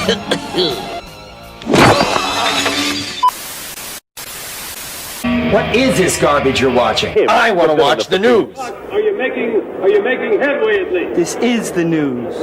What is this garbage you're watching? I want to watch the news. Are you making headway at least? This is the news.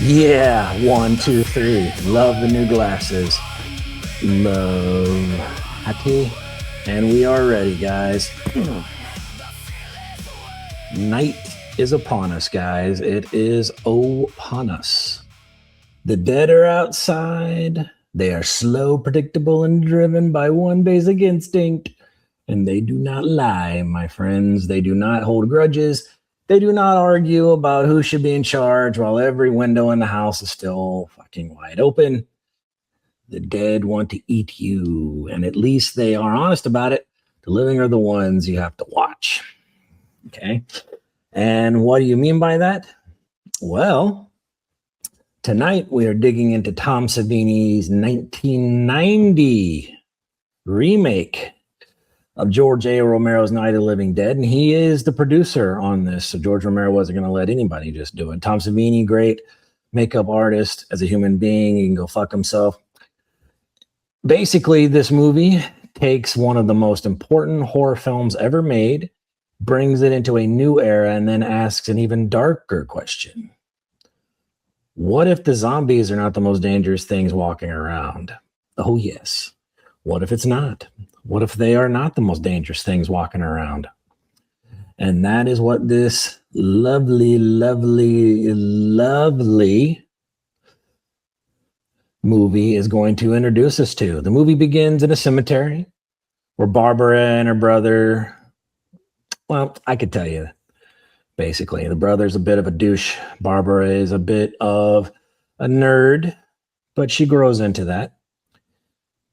Yeah, 1, 2, 3. Love the new glasses. Love happy. And we are ready, guys. Night is upon us, guys. It is upon us. The dead are outside. They are slow, predictable, and driven by one basic instinct. And they do not lie, my friends. They do not hold grudges. They do not argue about who should be in charge while every window in the house is still fucking wide open. The dead want to eat you, and at least they are honest about it. The living are the ones you have to watch. Okay? And what do you mean by that? Well, tonight we are digging into Tom Savini's 1990 remake of George A. Romero's Night of the Living Dead, and he is the producer on this, so George Romero wasn't going to let anybody just do it. Tom Savini, great makeup artist as a human being. He can go fuck himself. Basically, this movie takes one of the most important horror films ever made, brings it into a new era, and then asks an even darker question. What if the zombies are not the most dangerous things walking around? Oh, yes. What if it's not? What if they are not the most dangerous things walking around? And that is what this lovely, lovely, lovely movie is going to introduce us to. The movie begins in a cemetery where Barbara and her brother, well, I could tell you, basically. The brother's a bit of a douche. Barbara is a bit of a nerd, but she grows into that.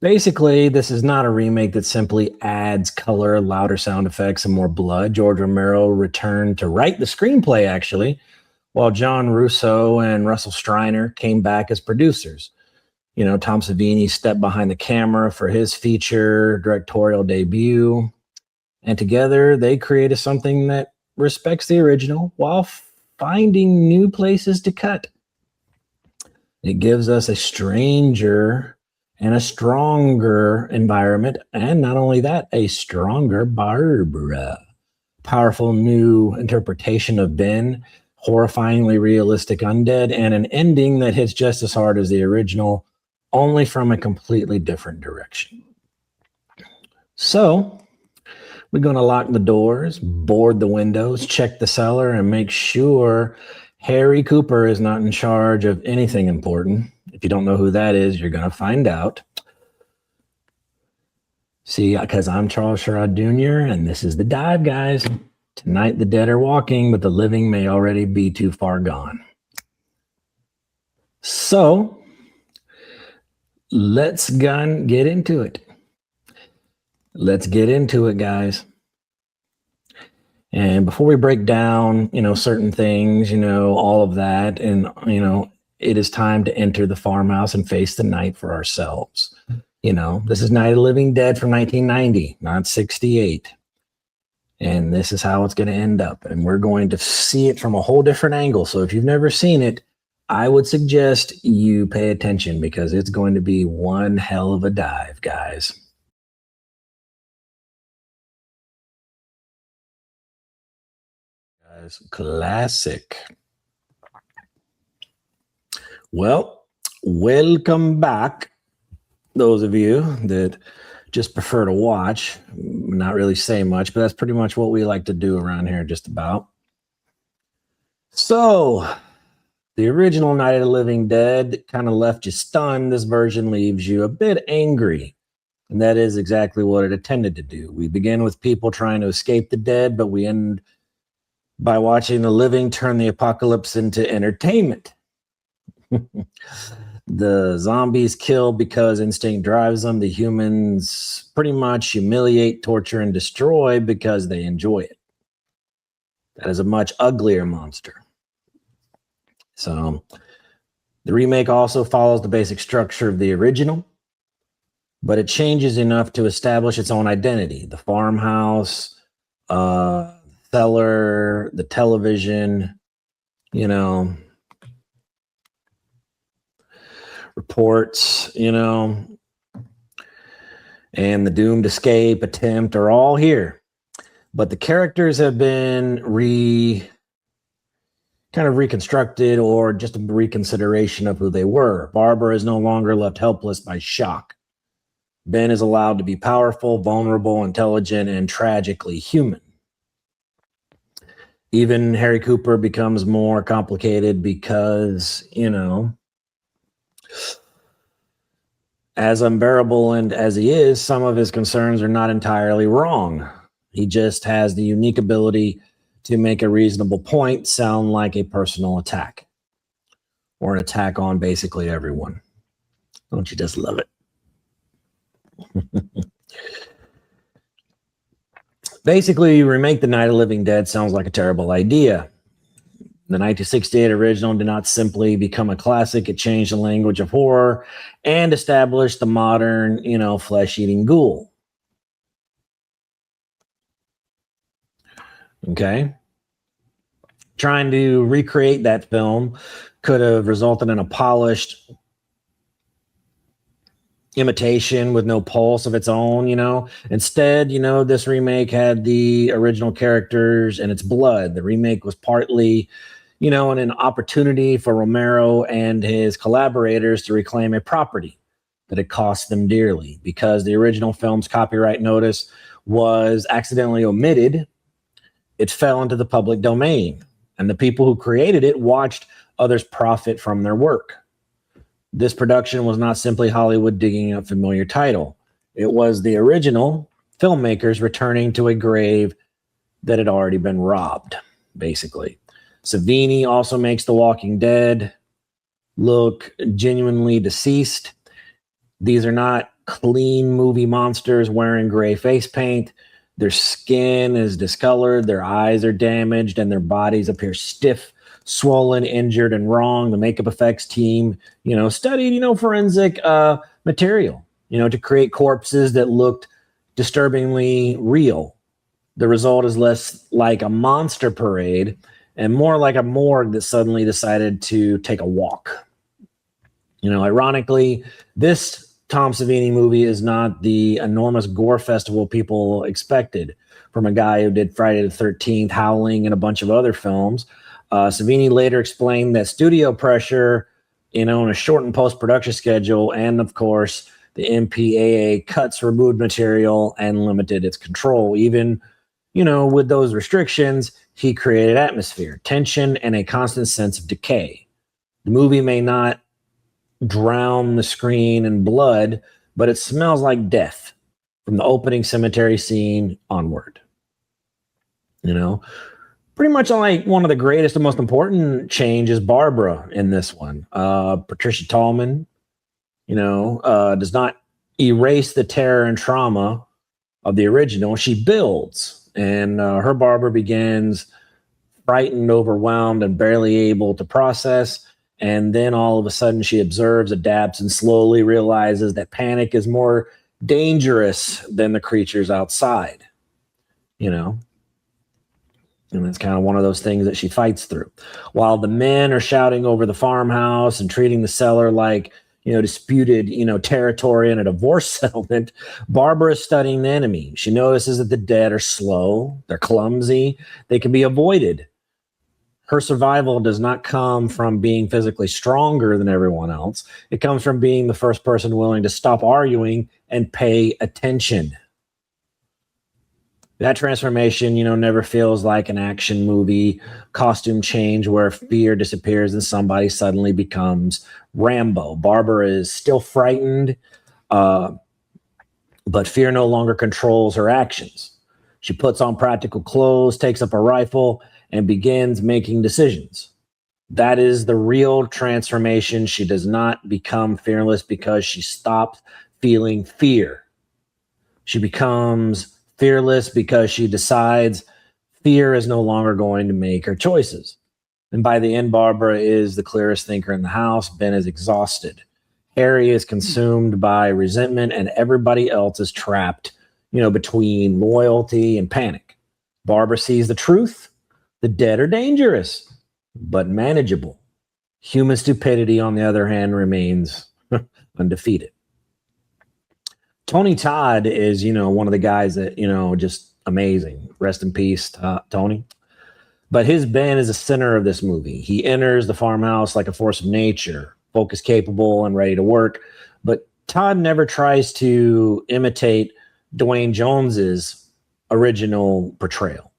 Basically, this is not a remake that simply adds color, louder sound effects, and more blood. George Romero returned to write the screenplay, actually, while John Russo and Russell Streiner came back as producers. You know, Tom Savini stepped behind the camera for his feature directorial debut. And together, they created something that respects the original while finding new places to cut. It gives us a stranger and a stronger environment, and not only that, a stronger Barbara. Powerful new interpretation of Ben, horrifyingly realistic undead, and an ending that hits just as hard as the original, only from a completely different direction. So we're going to lock the doors, board the windows, check the cellar, and make sure Harry Cooper is not in charge of anything important. If you don't know who that is, you're going to find out. See, because I'm Charles Sherrod Jr., and this is The Dive, guys. Tonight the dead are walking, but the living may already be too far gone. So let's get into it. Let's get into it, guys. And before we break down, certain things, all of that, and, it is time to enter the farmhouse and face the night for ourselves. This is Night of the Living Dead from 1990, not 68. And this is how it's going to end up. And we're going to see it from a whole different angle. So if you've never seen it, I would suggest you pay attention because it's going to be one hell of a dive, guys. Classic. Well, welcome back. Those of you that just prefer to watch, not really say much, but that's pretty much what we like to do around here, just about. So, the original Night of the Living Dead kind of left you stunned. This version leaves you a bit angry. And that is exactly what it intended to do. We begin with people trying to escape the dead, but we end by watching the living turn the apocalypse into entertainment. The zombies kill because instinct drives them. The humans pretty much humiliate, torture, and destroy because they enjoy it. That is a much uglier monster. So the remake also follows the basic structure of the original, but it changes enough to establish its own identity. The farmhouse, cellar, the television, reports, and the doomed escape attempt are all here. But the characters have been kind of reconstructed, or just a reconsideration of who they were. Barbara is no longer left helpless by shock. Ben is allowed to be powerful, vulnerable, intelligent, and tragically human. Even Harry Cooper becomes more complicated because, as unbearable and as he is, some of his concerns are not entirely wrong. He just has the unique ability to make a reasonable point sound like a personal attack, or an attack on basically everyone. Don't you just love it? Basically, Remake the Night of the Living Dead sounds like a terrible idea. The 1968 original did not simply become a classic. It changed the language of horror and established the modern, flesh-eating ghoul. Okay? Trying to recreate that film could have resulted in a polished imitation with no pulse of its own, Instead, this remake had the original characters and its blood. The remake was partly, an opportunity for Romero and his collaborators to reclaim a property that had cost them dearly. Because the original film's copyright notice was accidentally omitted, it fell into the public domain, and the people who created it watched others profit from their work. This production was not simply Hollywood digging up a familiar title. It was the original filmmakers returning to a grave that had already been robbed, basically. Savini also makes The Walking Dead look genuinely deceased. These are not clean movie monsters wearing gray face paint. Their skin is discolored, their eyes are damaged, and their bodies appear stiff, swollen, injured, and wrong. The makeup effects team, studied, forensic material, to create corpses that looked disturbingly real. The result is less like a monster parade and more like a morgue that suddenly decided to take a walk. Ironically, this Tom Savini movie is not the enormous gore festival people expected from a guy who did Friday the 13th, Howling, and a bunch of other films. Savini later explained that studio pressure in a shortened post-production schedule, and of course, the MPAA cuts removed material and limited its control. Even, with those restrictions, he created atmosphere, tension, and a constant sense of decay. The movie may not drown the screen in blood, but it smells like death from the opening cemetery scene onward. Pretty much like one of the greatest and most important changes, Barbara in this one. Patricia Tallman, does not erase the terror and trauma of the original. She builds, and her Barbara begins frightened, overwhelmed, and barely able to process. And then all of a sudden she observes, adapts, and slowly realizes that panic is more dangerous than the creatures outside, And it's kind of one of those things that she fights through. While the men are shouting over the farmhouse and treating the cellar like, disputed, territory in a divorce settlement, Barbara is studying the enemy. She notices that the dead are slow, they're clumsy, they can be avoided. Her survival does not come from being physically stronger than everyone else. It comes from being the first person willing to stop arguing and pay attention. That transformation, never feels like an action movie costume change where fear disappears and somebody suddenly becomes Rambo. Barbara is still frightened, but fear no longer controls her actions. She puts on practical clothes, takes up a rifle, and begins making decisions. That is the real transformation. She does not become fearless because she stops feeling fear. She becomes fearless because she decides fear is no longer going to make her choices. And by the end, Barbara is the clearest thinker in the house. Ben is exhausted. Harry is consumed by resentment, and everybody else is trapped, between loyalty and panic. Barbara sees the truth. The dead are dangerous, but manageable. Human stupidity, on the other hand, remains undefeated. Tony Todd is, one of the guys that, just amazing. Rest in peace, Tony. But his Ben is the center of this movie. He enters the farmhouse like a force of nature, focused, capable, and ready to work. But Todd never tries to imitate Dwayne Jones's original portrayal.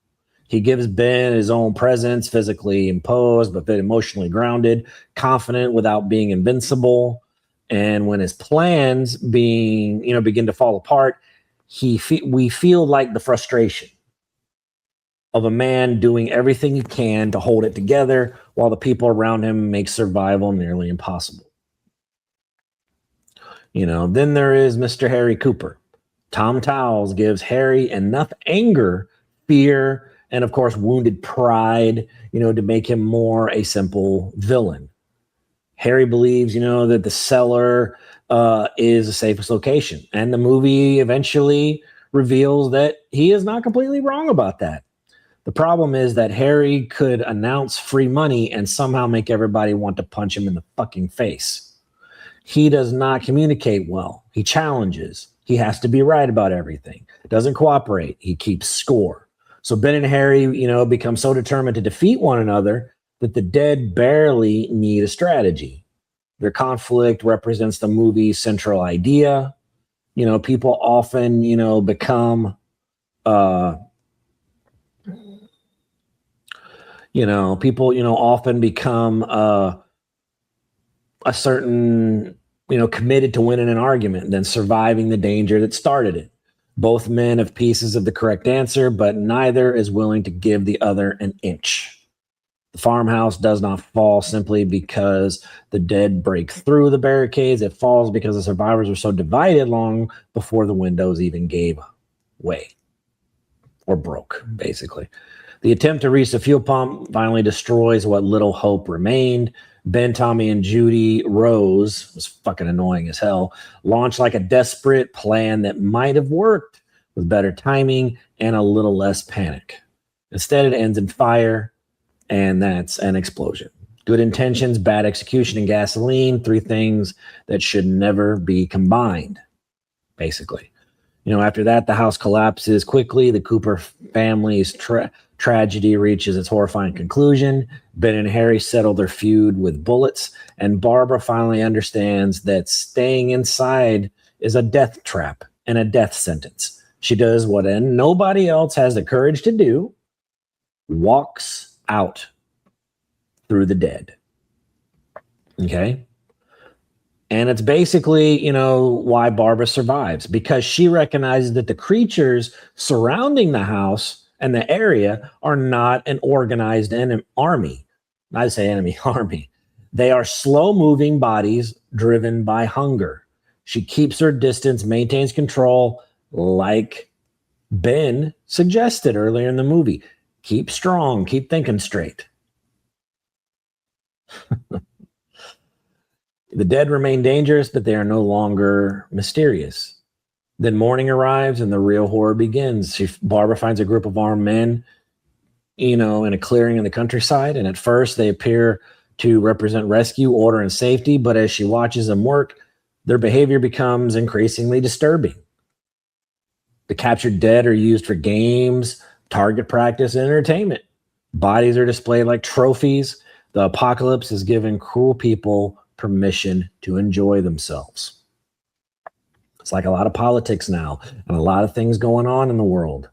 He gives Ben his own presence, physically imposed, but emotionally grounded, confident without being invincible. And when his plans begin to fall apart, we feel like the frustration of a man doing everything he can to hold it together while the people around him make survival nearly impossible. Then there is Mr. Harry Cooper. Tom Towles gives Harry enough anger, fear, and of course, wounded pride, to make him more a simple villain. Harry believes, that the cellar is the safest location. And the movie eventually reveals that he is not completely wrong about that. The problem is that Harry could announce free money and somehow make everybody want to punch him in the fucking face. He does not communicate well. He challenges. He has to be right about everything. Doesn't cooperate. He keeps score. So Ben and Harry, become so determined to defeat one another that the dead barely need a strategy. Their conflict represents the movie's central idea. People often, become, often become a certain, committed to winning an argument than surviving the danger that started it. Both men have pieces of the correct answer, but neither is willing to give the other an inch. The farmhouse does not fall simply because the dead break through the barricades. It falls because the survivors were so divided long before the windows even gave way or broke, basically. The attempt to reach the fuel pump finally destroys what little hope remained. Ben, Tommy, and Judy Rose, was fucking annoying as hell, launched like a desperate plan that might have worked with better timing and a little less panic. Instead, it ends in fire, and that's an explosion. Good intentions, bad execution, and gasoline, three things that should never be combined, basically. After that, the house collapses quickly. The Cooper family's tragedy reaches its horrifying conclusion. Ben and Harry settle their feud with bullets, and Barbara finally understands that staying inside is a death trap and a death sentence. She does what nobody else has the courage to do, walks out through the dead. Okay? And it's basically, why Barbara survives, because she recognizes that the creatures surrounding the house and the area are not an organized army. I say enemy army. They are slow-moving bodies driven by hunger. She keeps her distance, maintains control, like Ben suggested earlier in the movie. Keep strong, keep thinking straight. The dead remain dangerous, but they are no longer mysterious. Then morning arrives and the real horror begins. Barbara finds a group of armed men, in a clearing in the countryside. And at first they appear to represent rescue, order, and safety. But as she watches them work, their behavior becomes increasingly disturbing. The captured dead are used for games, target practice, and entertainment. Bodies are displayed like trophies. The apocalypse has given cruel people permission to enjoy themselves. It's like a lot of politics now and a lot of things going on in the world.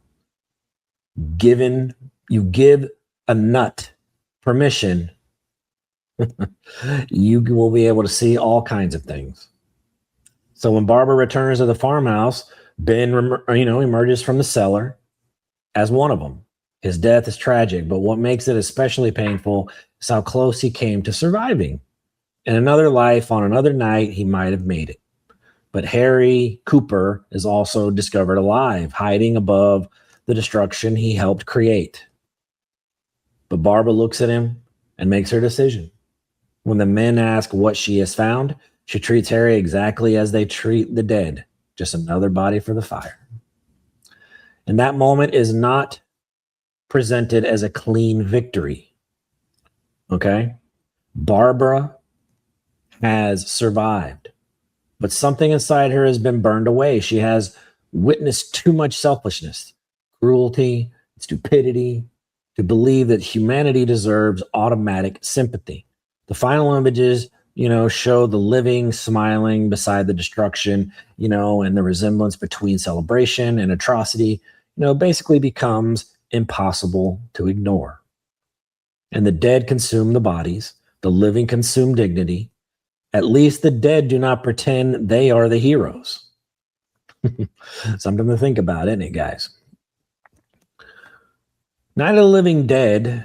You give a nut permission, you will be able to see all kinds of things. So when Barbara returns to the farmhouse, Ben, emerges from the cellar as one of them. His death is tragic, but what makes it especially painful is how close he came to surviving. In another life, on another night, he might have made it. But Harry Cooper is also discovered alive, hiding above the destruction he helped create. But Barbara looks at him and makes her decision. When the men ask what she has found, she treats Harry exactly as they treat the dead, just another body for the fire. And that moment is not presented as a clean victory. Okay? Barbara has survived, but something inside her has been burned away. She has witnessed too much selfishness, cruelty, stupidity, to believe that humanity deserves automatic sympathy. The final images, show the living smiling beside the destruction, and the resemblance between celebration and atrocity, basically becomes impossible to ignore. And the dead consume the bodies, the living consume dignity. At least the dead do not pretend they are the heroes. Something to think about, isn't it, guys? Night of the Living Dead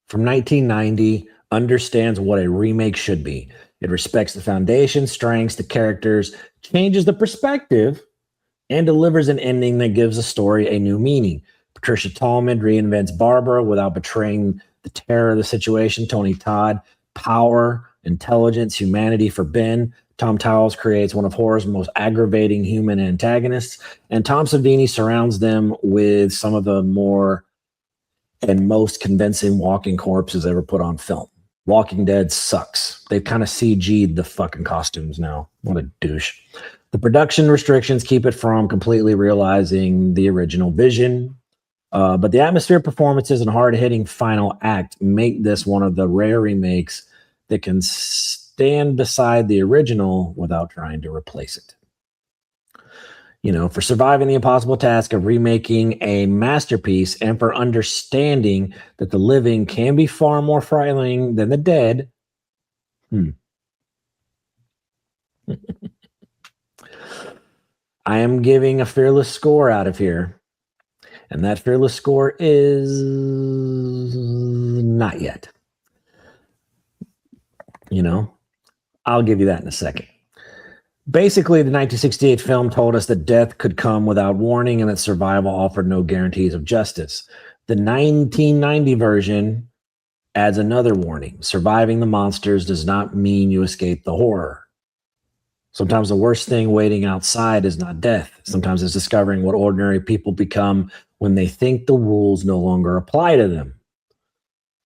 from 1990 understands what a remake should be. It respects the foundation, strengths, the characters, changes the perspective, and delivers an ending that gives the story a new meaning. Patricia Tallman reinvents Barbara without betraying the terror of the situation. Tony Todd, power, intelligence, humanity for Ben. Tom Towles creates one of horror's most aggravating human antagonists. And Tom Savini surrounds them with some of the more and most convincing walking corpses ever put on film. Walking Dead sucks. They've kind of CG'd the fucking costumes now. What a douche. The production restrictions keep it from completely realizing the original vision. But the atmosphere, performances, and hard-hitting final act make this one of the rare remakes that can stand beside the original without trying to replace it. For surviving the impossible task of remaking a masterpiece and for understanding that the living can be far more frightening than the dead. I am giving a fearless score out of here. And that fearless score is not yet. I'll give you that in a second. Basically, the 1968 film told us that death could come without warning and that survival offered no guarantees of justice. The 1990 version adds another warning. Surviving the monsters does not mean you escape the horror. Sometimes the worst thing waiting outside is not death. Sometimes it's discovering what ordinary people become when they think the rules no longer apply to them.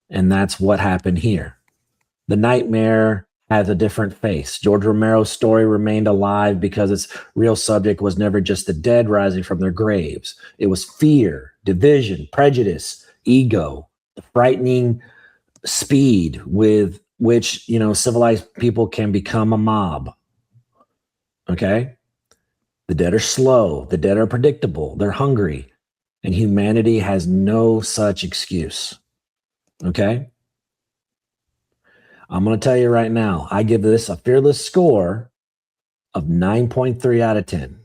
And that's what happened here. The nightmare has a different face. George Romero's story remained alive because its real subject was never just the dead rising from their graves. It was fear, division, prejudice, ego, the frightening speed with which, civilized people can become a mob. Okay? The dead are slow. The dead are predictable. They're hungry. And humanity has no such excuse. Okay? I'm going to tell you right now, I give this a fearless score of 9.3 out of 10.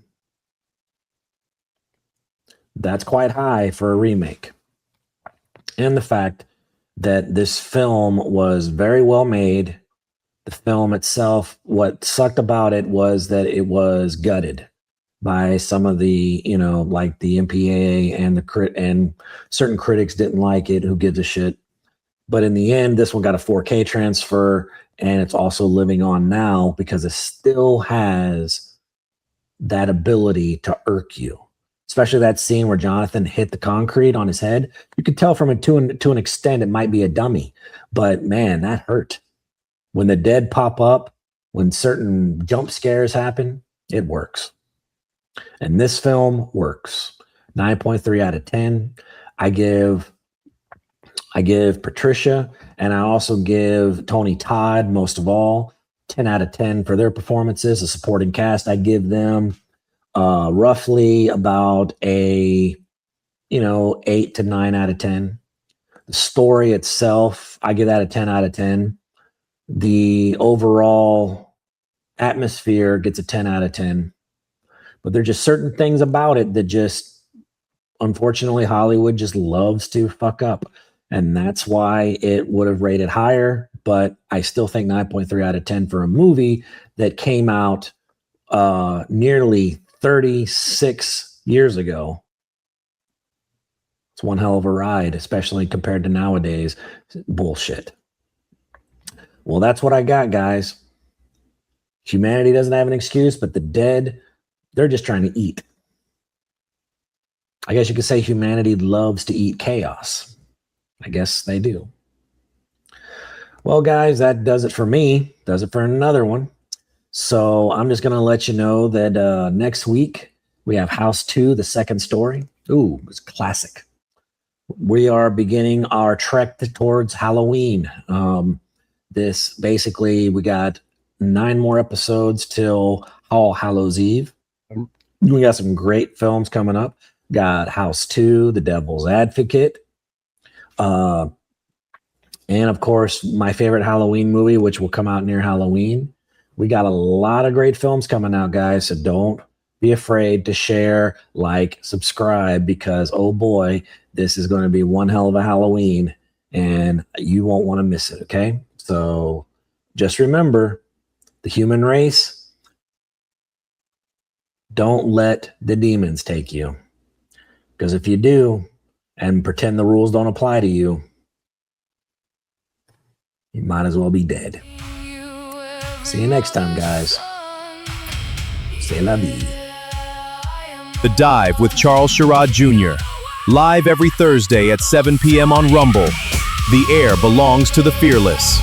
That's quite high for a remake. And the fact that this film was very well made. The film itself, what sucked about it was that it was gutted by some of the, like the MPAA and certain critics didn't like it. Who gives a shit? But in the end, this one got a 4K transfer, and it's also living on now because it still has that ability to irk you. Especially that scene where Jonathan hit the concrete on his head. You could tell from it to an extent it might be a dummy, but man, that hurt. When the dead pop up, when certain jump scares happen, it works. And this film works. 9.3 out of 10. I give Patricia, and I also give Tony Todd, most of all, 10 out of 10 for their performances. The supporting cast, I give them roughly about a 8 to 9 out of 10. The story itself, I give that a 10 out of 10. The overall atmosphere gets a 10 out of 10. But there's just certain things about it that just, unfortunately, Hollywood just loves to fuck up. And that's why it would have rated higher. But I still think 9.3 out of 10 for a movie that came out nearly 36 years ago. It's one hell of a ride, especially compared to nowadays. Bullshit. Well, that's what I got, guys. Humanity doesn't have an excuse, but the dead, they're just trying to eat. I guess you could say humanity loves to eat chaos. I guess they do. Well, guys, that does it for me. Does it for another one. So I'm just going to let you know that next week we have House 2, the second story. Ooh, it's classic. We are beginning our trek towards Halloween. This basically, we got 9 more episodes till All Hallows Eve. We got some great films coming up. Got House 2, The Devil's Advocate. And of course, my favorite Halloween movie, which will come out near Halloween. We got a lot of great films coming out, guys. So don't be afraid to share, like, subscribe, because, oh boy, this is going to be one hell of a Halloween and you won't want to miss it. Okay. So just remember, the human race, don't let the demons take you. Because if you do and pretend the rules don't apply to you, you might as well be dead. See you next time, guys. C'est la vie. The Dive with Charles Sherrod Jr. Live every Thursday at 7 p.m. on Rumble. The air belongs to the fearless.